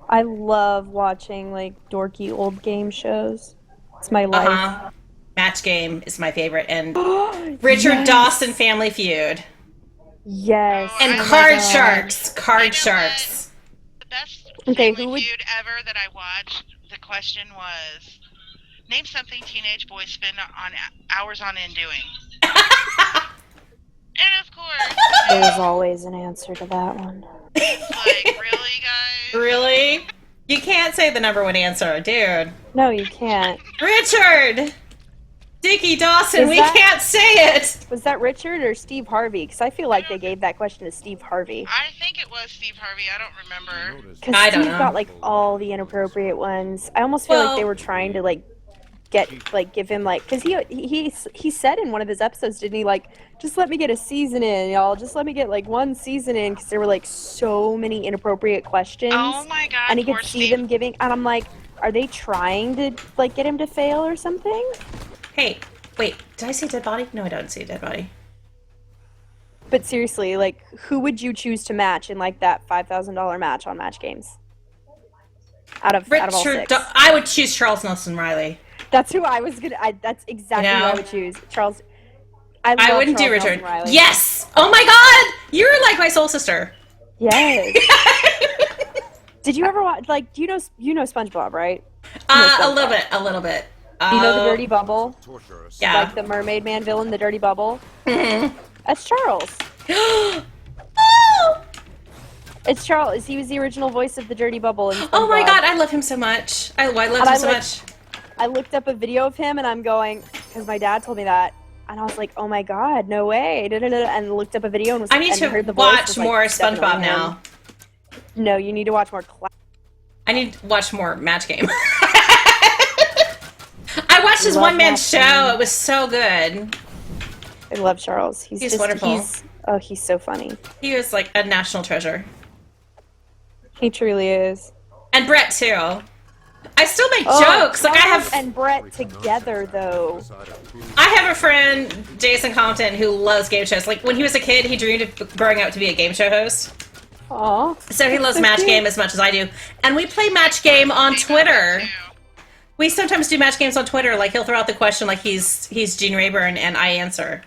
I love watching like dorky old game shows. It's my life. Uh-huh. Match Game is my favorite, and Richard Dawson Yes. Family Feud. Oh, Yes. And I Oh my Card love. god. Sharks. You Card know what? Sharks. The best Okay, Family who would Feud ever that I watched. The question was, name something teenage boys spend on hours on end doing. And of course, there's always an answer to that one. it's like, really, guys? Really? You can't say the number one answer, dude. No, you can't. Richard! Dickie Dawson, Is we that- can't say it! Was that Richard or Steve Harvey? Because I feel like they gave that question to Steve Harvey. I think it was Steve Harvey. I don't remember. Because I don't Steve know. got like all the inappropriate ones. I almost feel like they Well- were trying to like give him like, because he said in one of his episodes, didn't he, like, just let me get a season in, y'all, just let me get like one season in, because there were like so many inappropriate questions. Oh my god, And he poor could see Steve. them giving, and I'm like, are they trying to like get him to fail or something? Hey, wait, did I say dead body? No, I don't see a dead body. But seriously, like, who would you choose to match in like that $5,000 match on Match Games? Out of all Richard, six. I would choose Charles Nelson Riley. That's who I was gonna. That's exactly You know? who I would choose. Charles. I I love wouldn't do Charles Richard. Nelson Riley. Yes! Oh my god! You're like my soul sister. Yes. Did you ever watch? Like, do you know SpongeBob, right? A little bit, a little bit. Do you know the Dirty Bubble? Yeah. Like the Mermaid Man villain, the Dirty Bubble. Mhm. That's Charles. It's Charles. He was the original voice of the Dirty Bubble. In Oh my SpongeBob. god, I love him so much. I love And him I so like- much. I looked up a video of him, and I'm going, because my dad told me that, and I was like, oh my god, no way, and looked up a video and was. I need and to heard the voice, watch was like, more "It's definitely SpongeBob him." now. No, you need to watch more. I need to watch more Match Game. I watched his Love one-man Match show. Game. It was so good. I love Charles. He's He's just wonderful. He's so funny. He was like a national treasure. He truly is. And Brett too. I still make Oh, jokes. Like I Charles have, and Brett together though. I have a friend, Jason Compton, who loves game shows. Like when he was a kid, he dreamed of growing up to be a game show host. Aw. So he loves so Match cute. Game as much as I do. And we play Match Game on Twitter. We sometimes do Match Games on Twitter. Like he'll throw out the question like he's Gene Rayburn and I answer.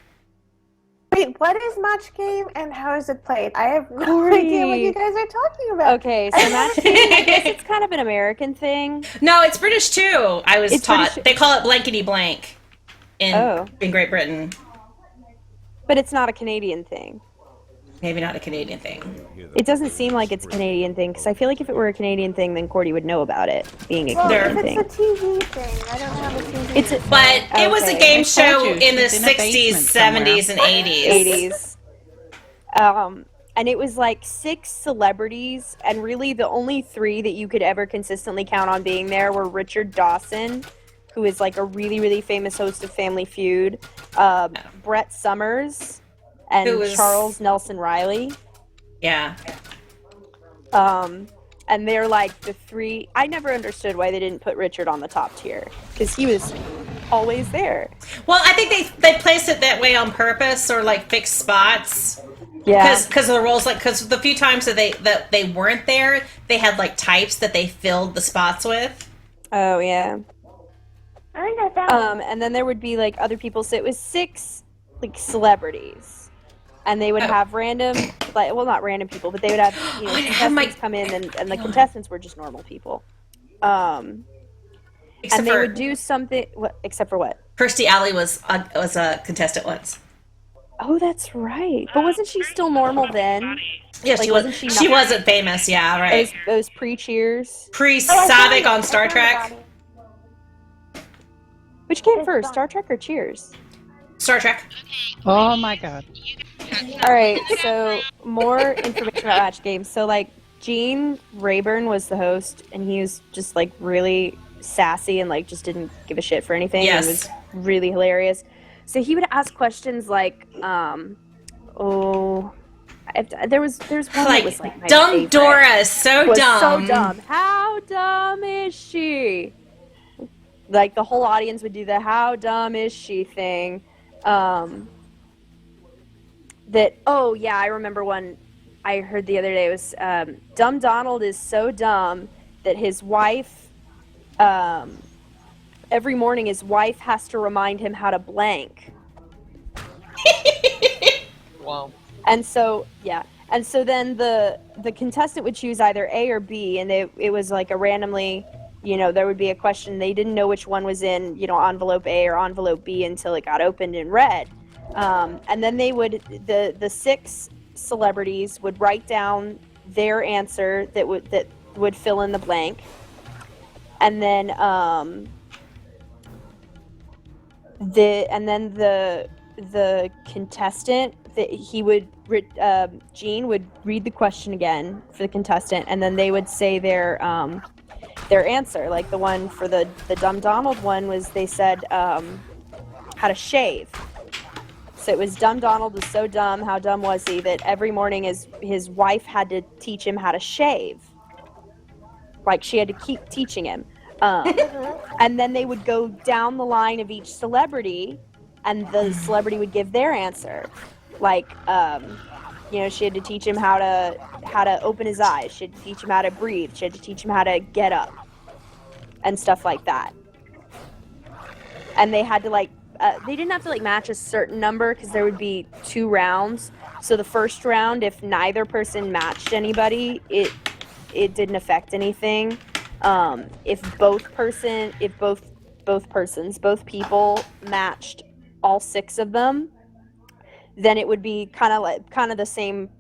Wait, what is Match Game and how is it played? I have no Cordy. idea what you guys are talking about. Okay, so Match Game, I guess it's kind of an American thing. No, it's British too. I was It's taught. British- They call it blankety blank in Oh. in Great Britain. But it's not a Canadian thing. Maybe not a Canadian thing. It doesn't seem like it's a Canadian thing, because I feel like if it were a Canadian thing, then Cordy would know about it being a Well, There- Canadian if thing. it's a TV thing, I don't have a TV. It's a, But it was a Okay. game I show told you, in the she's in a 60s, basement somewhere. 70s, and 80s. 80s. And it was like 6 celebrities, and really the only 3 that you could ever consistently count on being there were Richard Dawson, who is like a really, really famous host of Family Feud, Brett Summers, and Who was- Charles Nelson Riley. Yeah. And they're like the 3. I never understood why they didn't put Richard on the top tier, because he was always there. Well, I think they placed it that way on purpose, or like fixed spots. Yeah. Because of the roles, like because the few times that they weren't there, they had like types that they filled the spots with. Oh yeah. I think I found And then there would be like other people. So it was 6 like celebrities, and they would Oh. have random, like, well, not random people, but they would have, you know, I have my- contestants come in, and the contestants were just normal people. Except And they for would do something. What? Except for what? Kirstie Alley was a contestant once. Oh, that's right. But wasn't she still normal then? Yeah, Like, she wasn't was. she She not- wasn't famous. Yeah, right. Those pre-cheers. Pre Oh, I found Savick it. on I Star found Trek. about it. Which came It's first, fun. Star Trek or Cheers? Star Trek. Oh my god. All right, so more information about Match Games. So like Gene Rayburn was the host, and he was just like really sassy and like just didn't give a shit for anything. Yes. And was really hilarious. So he would ask questions like, there's one that Like, was like my dumb favorite. Dora is so Was dumb. so dumb. How dumb is she? Like the whole audience would do the "How dumb is she" thing. Oh yeah, I remember one I heard the other day. It was Dumb Donald is so dumb his wife, every morning his wife has to remind him how to blank. Wow. And so then the contestant would choose either A or B, and it was like a randomly, there would be a question. They didn't know which one was in, envelope A or envelope B until it got opened and read. And then they would, the 6 celebrities would write down their answer that would fill in the blank. And then the contestant, Gene would read the question again for the contestant, and then they would say their answer. Like the one for the Dumb Donald one was, they said how to shave. So it was, Dumb Donald was so dumb, how dumb was he, that every morning his wife had to teach him how to shave. Like, she had to keep teaching him. And then they would go down the line of each celebrity, and the celebrity would give their answer. Like, she had to teach him how to open his eyes. She had to teach him how to breathe. She had to teach him how to get up, and stuff like that. And they had to they didn't have to match a certain number, because there would be 2 rounds. So the first round, if neither person matched anybody, it didn't affect anything. If both people matched all 6 of them, then it would be kind of the same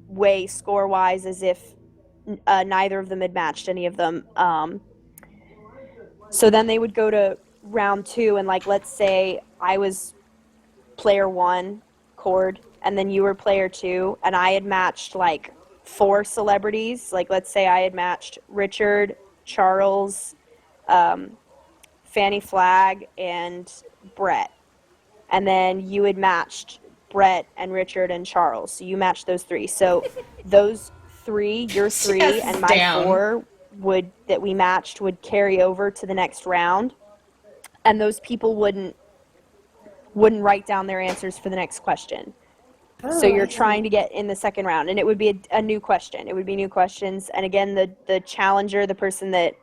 way score wise as if neither of them had matched any of them. So then they would go to round 2, and let's say I was player 1, Cord, and then you were player 2, and I had matched 4 celebrities. Let's say I had matched Richard, Charles, Fanny Flagg, and Brett. And then you had matched Brett and Richard and Charles. So you matched those 3. So those 3, your 3 and my 4 that we matched would carry over to the next round. And those people wouldn't write down their answers for the next question. So you're trying to get in the second round, and it would be a new question. It would be new questions, and again, the challenger, the person that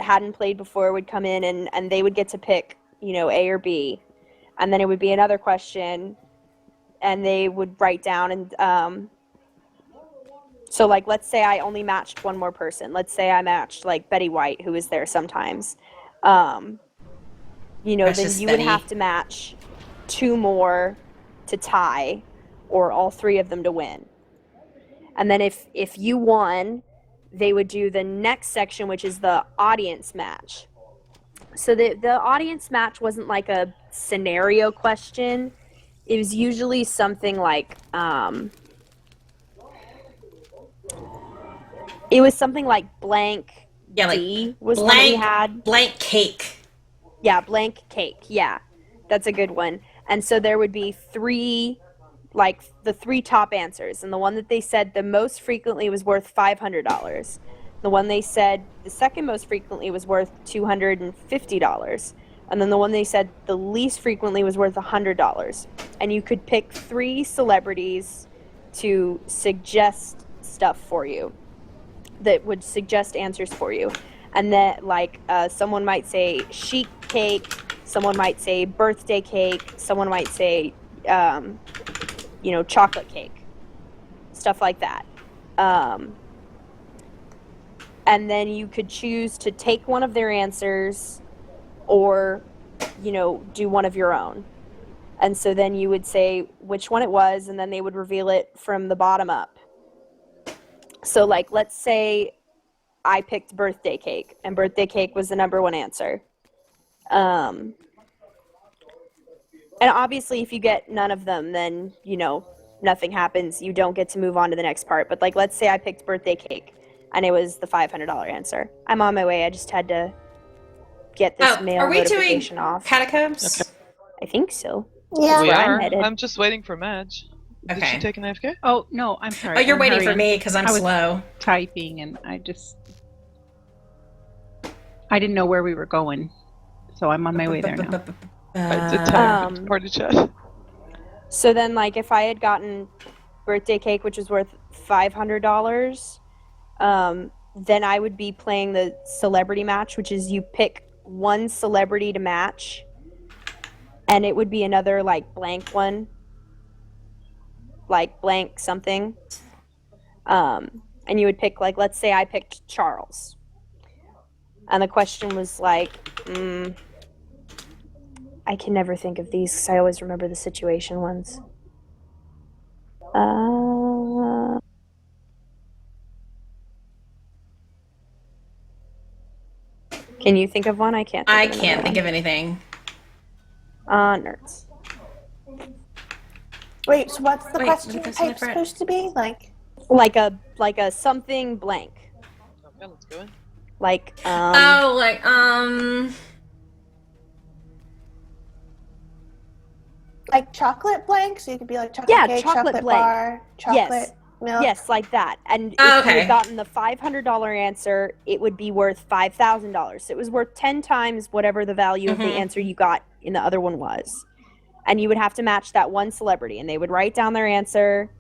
hadn't played before, would come in, and they would get to pick, A or B, and then it would be another question, and they would write down, and so let's say I only matched one more person. Let's say I matched Betty White, who is there sometimes. Then you would have to match 2 more to tie, or all 3 of them to win. And then if you won, they would do the next section, which is the audience match. So the audience match wasn't like a scenario question. It was usually something like it was something like blank D was blank, one we had. Blank cake. Yeah, blank cake. Yeah, that's a good one. And so there would be 3, the 3 top answers. And the one that they said the most frequently was worth $500. The one they said the second most frequently was worth $250. And then the one they said the least frequently was worth $100. And you could pick 3 celebrities to suggest stuff for you, that would suggest answers for you. And then, someone might say sheet cake, someone might say birthday cake, someone might say, chocolate cake, stuff like that. And then you could choose to take one of their answers, or, do one of your own. And so then you would say which one it was, and then they would reveal it from the bottom up. So, let's say I picked birthday cake, and birthday cake was the number 1 answer. And obviously, if you get none of them, then, nothing happens. You don't get to move on to the next part. But, let's say I picked birthday cake, and it was the $500 answer. I'm on my way. I just had to get this mail notification off. Catacombs? Okay. I think so. Yeah. We I'm are. headed. I'm just waiting for Madge. Did Okay. she take an AFK? Oh, no, I'm sorry. Oh, you're I'm waiting for hurrying. me because I'm I was slow. typing, and I didn't know where we were going, so I'm on my way there now. I did type into party chat. So then, if I had gotten birthday cake, which was worth $500, then I would be playing the celebrity match, which is you pick one celebrity to match, and it would be another like blank one, like blank something. And you would pick, like, let's say I picked Charles, and the question was like, I can never think of these because I always remember the situation ones. Can you think of one? I can't. I can't think of anything. Nerds. Wait, so what's the Wait, question what is type Nefferitt? supposed to be? Like a something blank. Okay, let's go in. Like Oh, like Like chocolate blank? So you could be like chocolate Yeah, cake, chocolate chocolate blank. bar, chocolate Yes. milk. Yes, like that. And if Oh, you okay. had gotten the $500 answer, it would be worth $5,000. So it was worth 10 times whatever the value of the answer you got in the other one was. And you would have to match that one celebrity, and they would write down their answer,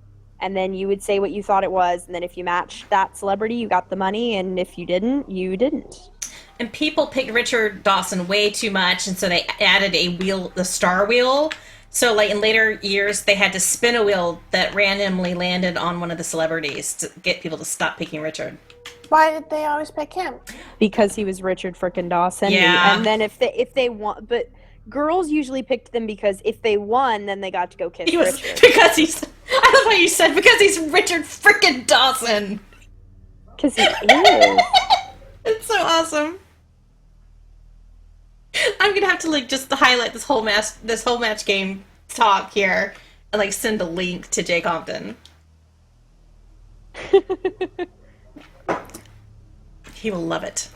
and then you would say what you thought it was, and then if you matched that celebrity, you got the money, and if you didn't, you didn't. and people picked Richard Dawson way too much, and so they added a wheel, the star wheel. So, like in later years, they had to spin a wheel that randomly landed on one of the celebrities to get people to stop picking Richard. Why did they always pick him? Because he was Richard frickin' Dawson. Yeah. And then if they won, but girls usually picked them because if they won, then they got to go kiss He was Richard. because he's. I love what you said, because he's Richard frickin' Dawson. Because he is. It's so awesome. I'm gonna have to like just highlight this whole match game talk here and like send a link to Jay Compton. He will love it.